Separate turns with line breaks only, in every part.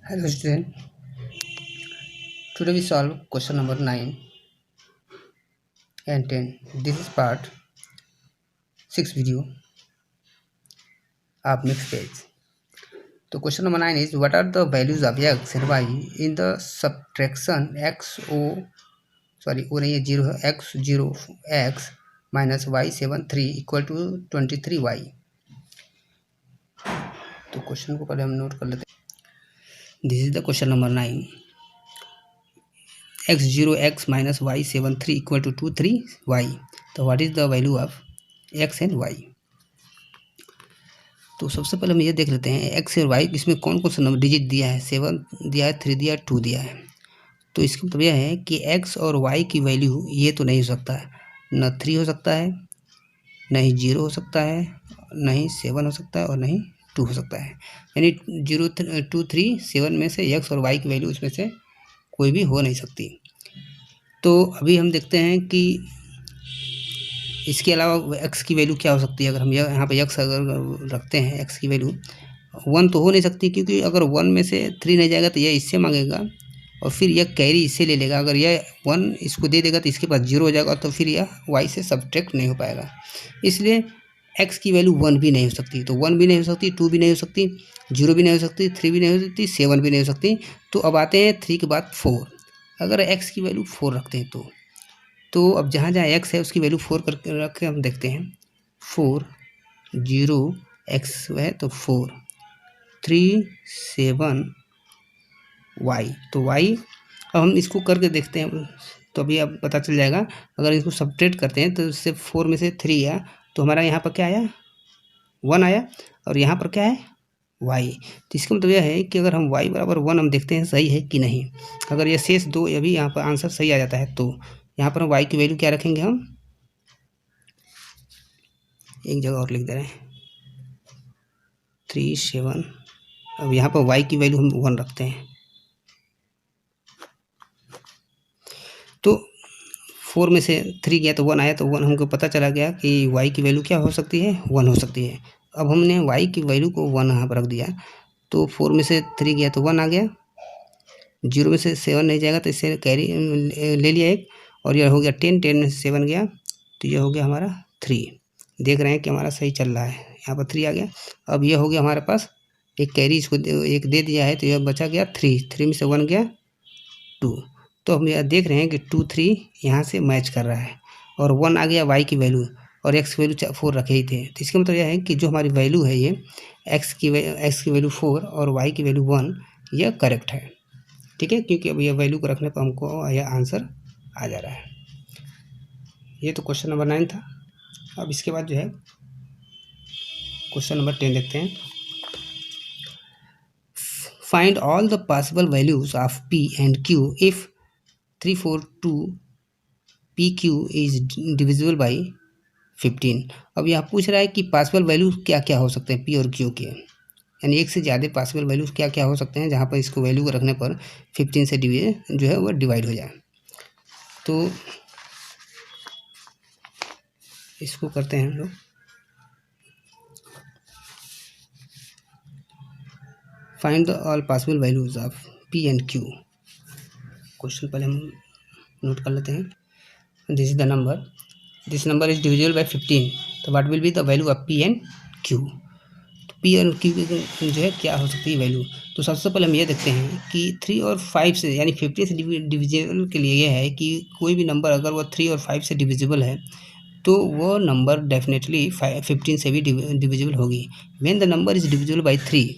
Hello student, today we solve question number 9 and 10. This is part 6 video of next page. So question number 9 is what are the values of x and y in the subtraction x0 x minus y7 3 equal to 23y. तो question को पहले हम note कर लेते हैं. This is the question number 9. x0 x minus y7 3 equal to 2 3 y. तो what is the value of x and y. तो सबसे पहले हम ये देख लेते हैं x और y इसमें कौन कौन सा नंबर डिजिट दिया है. 7 दिया है, 3 दिया है, 2 दिया है. तो इसका मतलब यह है कि x और y की वैल्यू ये तो नहीं हो सकता है. न 3 हो सकता है, न ही 0 हो सकता है, न ही 7 हो सकता है और न ही 2 हो सकता है. यानी 0 2 3 7 में से x और y की वैल्यू इसमें से कोई भी हो नहीं सकती. तो अभी हम देखते हैं कि इसके अलावा x की वैल्यू क्या हो सकती है. अगर हम यहाँ पे x अगर रखते हैं x की वैल्यू 1 तो हो नहीं सकती, क्योंकि अगर 1 में से 3 नहीं जाएगा तो यह इससे मांगेगा और फिर यह कैरी इससे ले लेगा. अगर यह 1 इसको दे देगा तो इसके पास 0 हो जाएगा, तो फिर यह y से सब्ट्रैक्ट नहीं हो पाएगा. इसलिए x की वैल्यू 1 भी नहीं हो सकती. तो 1 भी नहीं हो सकती, 2 भी नहीं हो सकती, 0 भी नहीं हो सकती, 3 भी नहीं हो सकती, 7 भी नहीं हो सकती. तो अब आते हैं 3 के बाद 4. अगर x की वैल्यू 4 रखते हैं तो अब जहाँ जहाँ x है उसकी वैल्यू 4 करके रख के हम देखते हैं. 4 0 x है तो 4 3 7 y. तो y अब हम इसको करके देखते हैं तो अभी अब पता चल जाएगा. अगर इसको सब्ट्रैक्ट करते हैं तो इससे 4 में से 3 आया तो हमारा यहाँ पर क्या आया 1 आया और यहाँ पर क्या है y. तो इसका मतलब यह है कि अगर हम y बराबर 1 हम देखते हैं सही है कि नहीं. अगर ये शेष 2 अभी यहाँ पर आंसर सही आ जाता है तो यहाँ पर हम y की वैल्यू क्या रखेंगे. हम एक जगह और लिख दे रहे हैं 3 7. अब यहाँ पर y की वैल्यू हम 1 रखते हैं. तो 4 में से 3 गया तो 1 आया, तो 1 हमको पता चला गया कि y की वैल्यू क्या हो सकती है 1 हो सकती है. अब हमने y की वैल्यू को 1 यहाँ पर रख दिया. तो 4 में से 3 गया तो 1 आ गया, 0 में से 7 नहीं जाएगा तो इससे कैरी ले लिया एक, और यह हो गया 10 10 में से 7 गया तो यह हो गया हमारा 3. देख रहे हैं कि हमारा सही चल रहा है. यहाँ पर 3 आ गया. अब यह हो गया हमारे पास एक कैरी, इसको एक दे दिया है तो यह बचा गया 3 में से 1 गया 2. तो हम यह देख रहे हैं कि 2 3 यहाँ से मैच कर रहा है और 1 आ गया y की वैल्यू और x की वैल्यू 4 रखे ही थे. तो इसका मतलब यह है कि जो हमारी वैल्यू है ये x की वैल्यू 4 और y की वैल्यू 1 यह करेक्ट है. ठीक है, क्योंकि अब यह वैल्यू को रखने पर हमको यह आंसर आ जा रहा है. ये तो क्वेश्चन नंबर 9 था. अब इसके बाद जो है क्वेश्चन नंबर 10 देखते हैं. Find all the possible values of p and q if 342 pq is divisible by 15. अब यहाँ पूछ रहा है कि पॉसिबल वैल्यूज क्या क्या हो सकते हैं p और q के, यानी एक से ज़्यादा पॉसिबल वैल्यूज क्या क्या हो सकते हैं जहाँ पर इसको वैल्यू को रखने पर 15 से जो है वो डिवाइड हो जाए. तो इसको करते हैं हम लोग. Find the all possible values of p and q. Question पहले हम नोट कर लेते हैं. This is the number, this number is divisible by 15. तो what will be the value of p and q. तो p और q जो है क्या हो सकती है वैल्यू. तो सबसे पहले हम ये देखते हैं कि 3 और 5 से यानी 15 से डिविजिबल के लिए यह है कि कोई भी नंबर अगर वो 3 और 5 से डिविजिबल है तो वो नंबर डेफिनेटली 15 से भी डिविजिबल होगी. When the number is divisible by 3,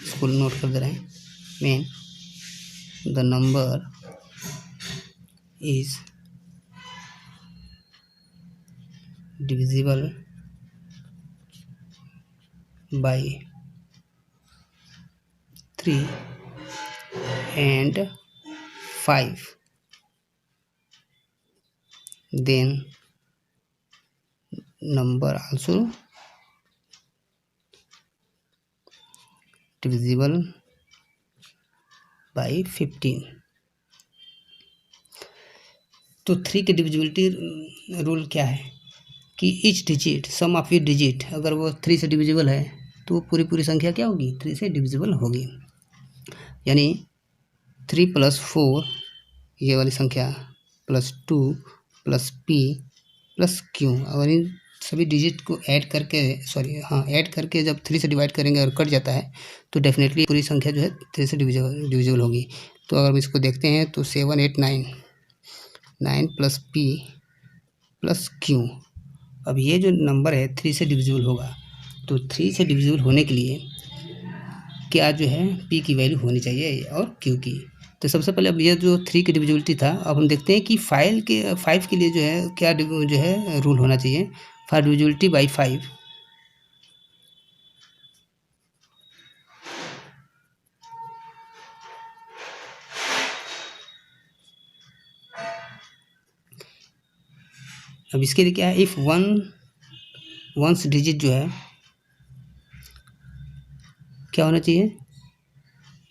इसको नोट कर दे रहे हैं. When the number is divisible by 3 and 5, then number also divisible by 15. तो 3 के डिविजिबिलिटी रूल क्या है कि each digit some of each digit अगर वो 3 से डिविजिबल है तो पूरी संख्या क्या होगी 3 से डिविजिबल होगी. यानी 3+4 ये वाली संख्या +2 प्लस P प्लस Q। अगर इन सभी डिजिट को ऐड करके ऐड करके जब 3 से डिवाइड करेंगे और कट जाता है तो डेफिनेटली पूरी संख्या जो है 3 से डिविजिबल होगी। तो अगर हम इसको देखते हैं तो 7 8 9 9 प्लस P प्लस Q। अब ये जो नंबर है 3 से डिविजिबल होगा, तो 3 से डिविजिबल होने के लिए क्या जो है P की वैल्यू होनी चाहिए और Q की। तो सबसे पहले अब ये जो 3 की डिविजिबिलिटी था, अब हम देखते हैं कि 5 के लिए जो है क्या जो है रूल होना चाहिए। फॉर डिविजिबिलिटी बाई 5, अब इसके लिए क्या है, इफ़ वंस डिजिट जो है क्या होना चाहिए,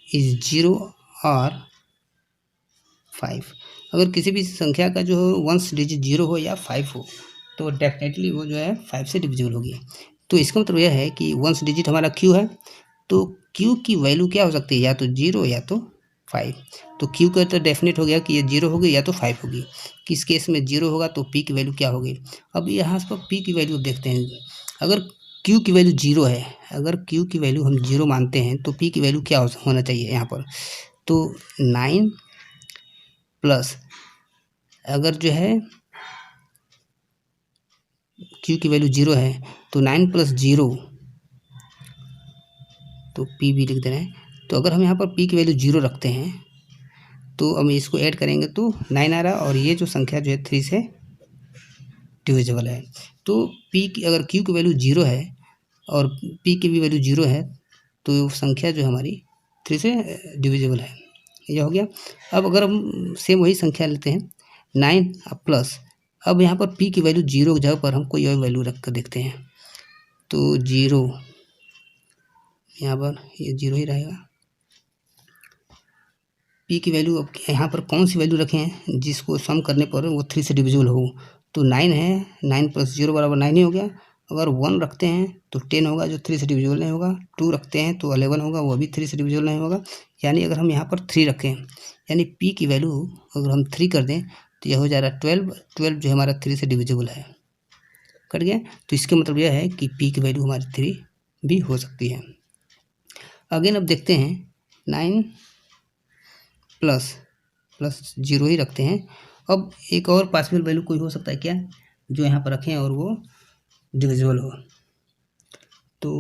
इज 0 और 5। अगर किसी भी संख्या का जो वंस डिजिट 0 हो या 5 हो तो डेफिनेटली वो जो है 5 से डिविजिबल होगी। तो इसका मतलब यह है कि वंस डिजिट हमारा Q है, तो Q की वैल्यू क्या हो सकती है, या तो 0 या तो 5। तो Q का तो डेफिनेट हो गया कि ये 0 होगी या तो 5 होगी। किस केस में 0 होगा तो P की वैल्यू क्या होगी। अब यहाँ पर P की वैल्यू देखते हैं। अगर Q की वैल्यू 0 है, अगर Q की वैल्यू हम 0 मानते हैं तो P की वैल्यू क्या होना चाहिए यहाँ पर। तो 9 प्लस, अगर जो है Q की वैल्यू 0 है तो 9 प्लस 0, तो P भी लिख दे रहे हैं। तो अगर हम यहाँ पर P की वैल्यू 0 रखते हैं तो हम इसको ऐड करेंगे तो 9 आ रहा, और ये जो संख्या जो है 3 से डिविजिबल है। तो P की अगर Q की वैल्यू 0 है और P की भी वैल्यू 0 है तो संख्या जो हमारी 3 से डिविजिबल है। ये हो गया। अब अगर हम सेम वही संख्या लेते हैं 9 प्लस, अब यहाँ पर P की वैल्यू 0 की जगह पर हम कोई और वैल्यू रख कर देखते हैं। तो 0, यहाँ पर ये 0 ही रहेगा। P की वैल्यू अब यहाँ पर कौन सी वैल्यू रखें जिसको सम करने पर वो 3 से डिविजिबल हो। तो 9 है, 9 प्लस 0 बराबर 9 ही हो गया। अगर 1 रखते हैं तो 10 होगा जो 3 से डिविजिबल नहीं होगा। 2 रखते हैं तो 11 होगा, वो भी 3 से डिविजिबल नहीं होगा। यानी अगर हम यहाँ पर 3 रखें, यानी P की वैल्यू अगर हम 3 कर दें तो यह हो जा रहा है 12 जो हमारा 3 से डिविजिबल है। कट गया। तो इसका मतलब यह है कि P की वैल्यू हमारी 3 भी हो सकती है। अगेन अब देखते हैं 9 प्लस 0 ही रखते हैं। अब एक और पॉसिबल वैल्यू कोई हो सकता है क्या, जो यहाँ पर रखें और वो डिविजिबल हो। तो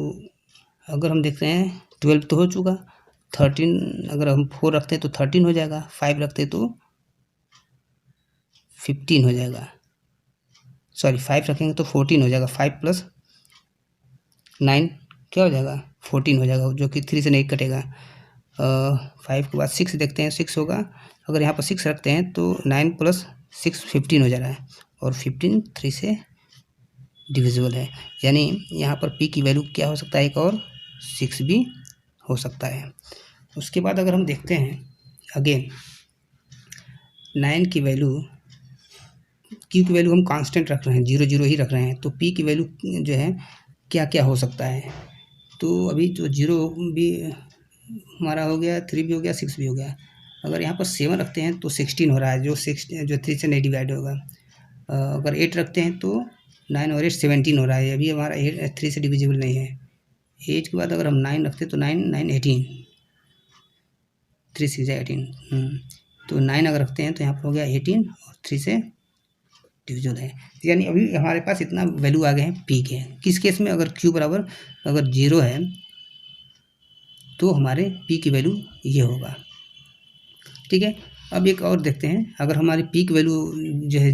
अगर हम देख रहे हैं 12 तो हो चुका, 13 अगर हम 4 रखते हैं तो 13 हो जाएगा, 5 रखते हैं तो 15 हो जाएगा, 5 रखेंगे तो 14 हो जाएगा। 5 प्लस 9 क्या हो जाएगा, 14 हो जाएगा, जो कि 3 से नहीं कटेगा। 5 के बाद 6 देखते हैं, 6 होगा। अगर यहाँ पर 6 रखते हैं तो 9 प्लस 6 15 हो जा रहा है, और 15 3 से डिविजिबल है। यानी यहाँ पर P की वैल्यू क्या हो सकता है, एक और 6 भी हो सकता है। उसके बाद अगर हम देखते हैं अगेन 9 की वैल्यू, Q की वैल्यू हम कांस्टेंट रख रहे हैं, 0 0 ही रख रहे हैं, तो P की वैल्यू जो है क्या क्या हो सकता है। तो अभी तो 0 भी हमारा हो गया, 3 भी हो गया, 6 भी हो गया। अगर यहाँ पर 7 रखते हैं तो 16 हो रहा है, जो 3 से नहीं डिवाइड होगा। अगर 8 रखते हैं तो 9 और 8 17 हो रहा है, अभी हमारा 3 से डिविजिबल नहीं है। 8 के बाद अगर हम 9 रखते हैं तो 9 9 18, 3 6 18, तो 9 अगर रखते हैं तो यहाँ पर हो गया 18 और 3 से डिविजिबल है। यानी अभी हमारे पास इतना वैल्यू आ गए हैं P के। किस केस में, अगर Q बराबर अगर 0 है तो हमारे P की वैल्यू ये होगा। ठीक है। अब एक और देखते हैं, अगर हमारी P की वैल्यू जो है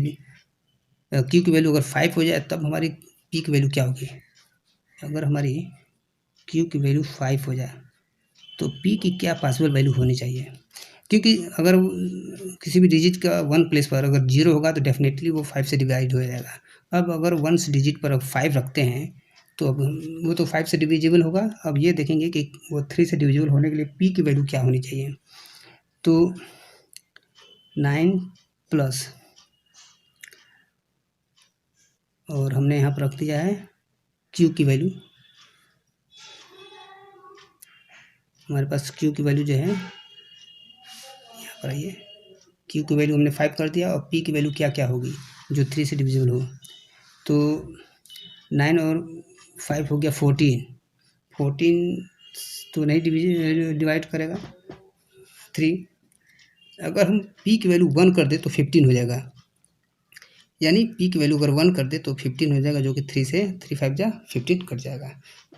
Q की वैल्यू अगर 5 हो जाए तब हमारी P की वैल्यू क्या होगी। अगर हमारी Q की वैल्यू 5 हो जाए तो P की क्या पॉसिबल वैल्यू होनी चाहिए, क्योंकि अगर किसी भी डिजिट का 1 प्लेस पर अगर 0 होगा तो डेफिनेटली वो 5 से डिवाइड हो जाएगा। अब अगर 1 डिजिट पर अब 5 रखते हैं तो अब वो तो 5 से डिविजिबल होगा। अब ये देखेंगे कि वो 3 से डिविजिबल होने के लिए P की वैल्यू क्या होनी चाहिए। तो 9 प्लस, और हमने यहाँ पर रख दिया है Q की वैल्यू, हमारे पास Q की वैल्यू जो है कराइए। क्यू की वैल्यू हमने 5 कर दिया और पी की वैल्यू क्या क्या होगी जो 3 से डिविजिबल हो। तो 9 और 5 हो गया 14। 14 तो नहीं डिवाइड करेगा 3। अगर हम पी की वैल्यू 1 कर दे तो 15 हो जाएगा, यानी पी की वैल्यू अगर 1 कर दे तो 15 हो जाएगा, जो कि 3 से 3 5 जा 15 कट जाएगा।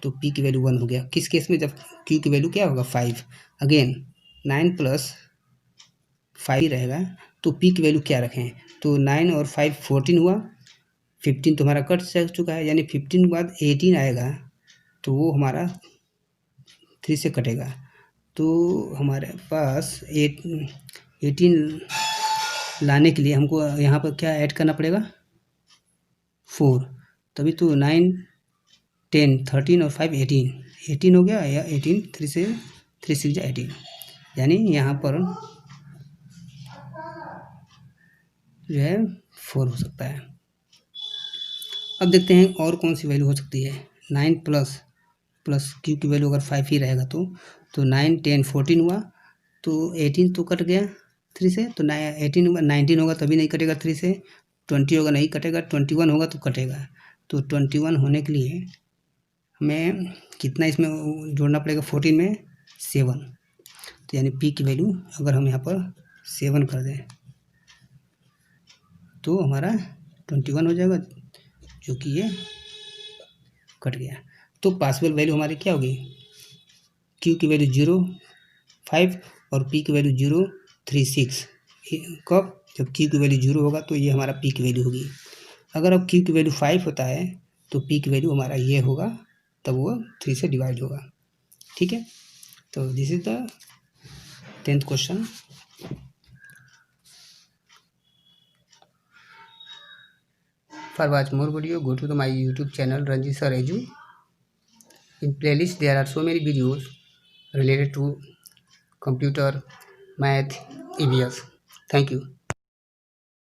तो पी की वैल्यू 1 हो गया। किस केस में? जब क्यू की वैल्यू क्या होगा 5। अगेन 9 प्लस 5 रहेगा, तो पी की वैल्यू क्या रखें? तो 9 और 5 14 हुआ, 15 तो हमारा कट चुका है, यानी 15 के बाद 18 आएगा तो वो हमारा 3 से कटेगा। तो हमारे पास 18 लाने के लिए हमको यहाँ पर क्या ऐड करना पड़ेगा? 4। तभी तो 9 10 13 और 5 18 हो गया, या 18 3 से 3 6 जा 18, यानी यहाँ पर जो है 4 हो सकता है। अब देखते हैं और कौन सी वैल्यू हो सकती है। 9 प्लस क्यू की वैल्यू अगर 5 ही रहेगा तो 9 10 14 हुआ, तो 18 तो कट गया 3 से, तो 18 होगा, 19 होगा तभी नहीं कटेगा 3 से, 20 होगा नहीं कटेगा, 21 होगा तो कटेगा। तो 21 होने के लिए हमें कितना इसमें जोड़ना पड़ेगा? 14 में 7। तो यानी पी की वैल्यू अगर हम यहाँ पर 7 कर दें तो हमारा 21 हो जाएगा, जो कि ये कट गया। तो पॉसिबल वैल्यू हमारी क्या होगी? क्यू की वैल्यू 0 5 और पी की वैल्यू 0 3 6। कब? जब क्यू की वैल्यू 0 होगा तो ये हमारा पी की वैल्यू होगी। अगर अब क्यू की वैल्यू 5 होता है तो पी की वैल्यू हमारा ये होगा, तब वो 3 से डिवाइड होगा। ठीक है, तो this is the 10th question. For watch more video, go to my YouTube channel Ranjit Sir Edu. In playlist there are so many videos related to computer, math, EVS. Thank you.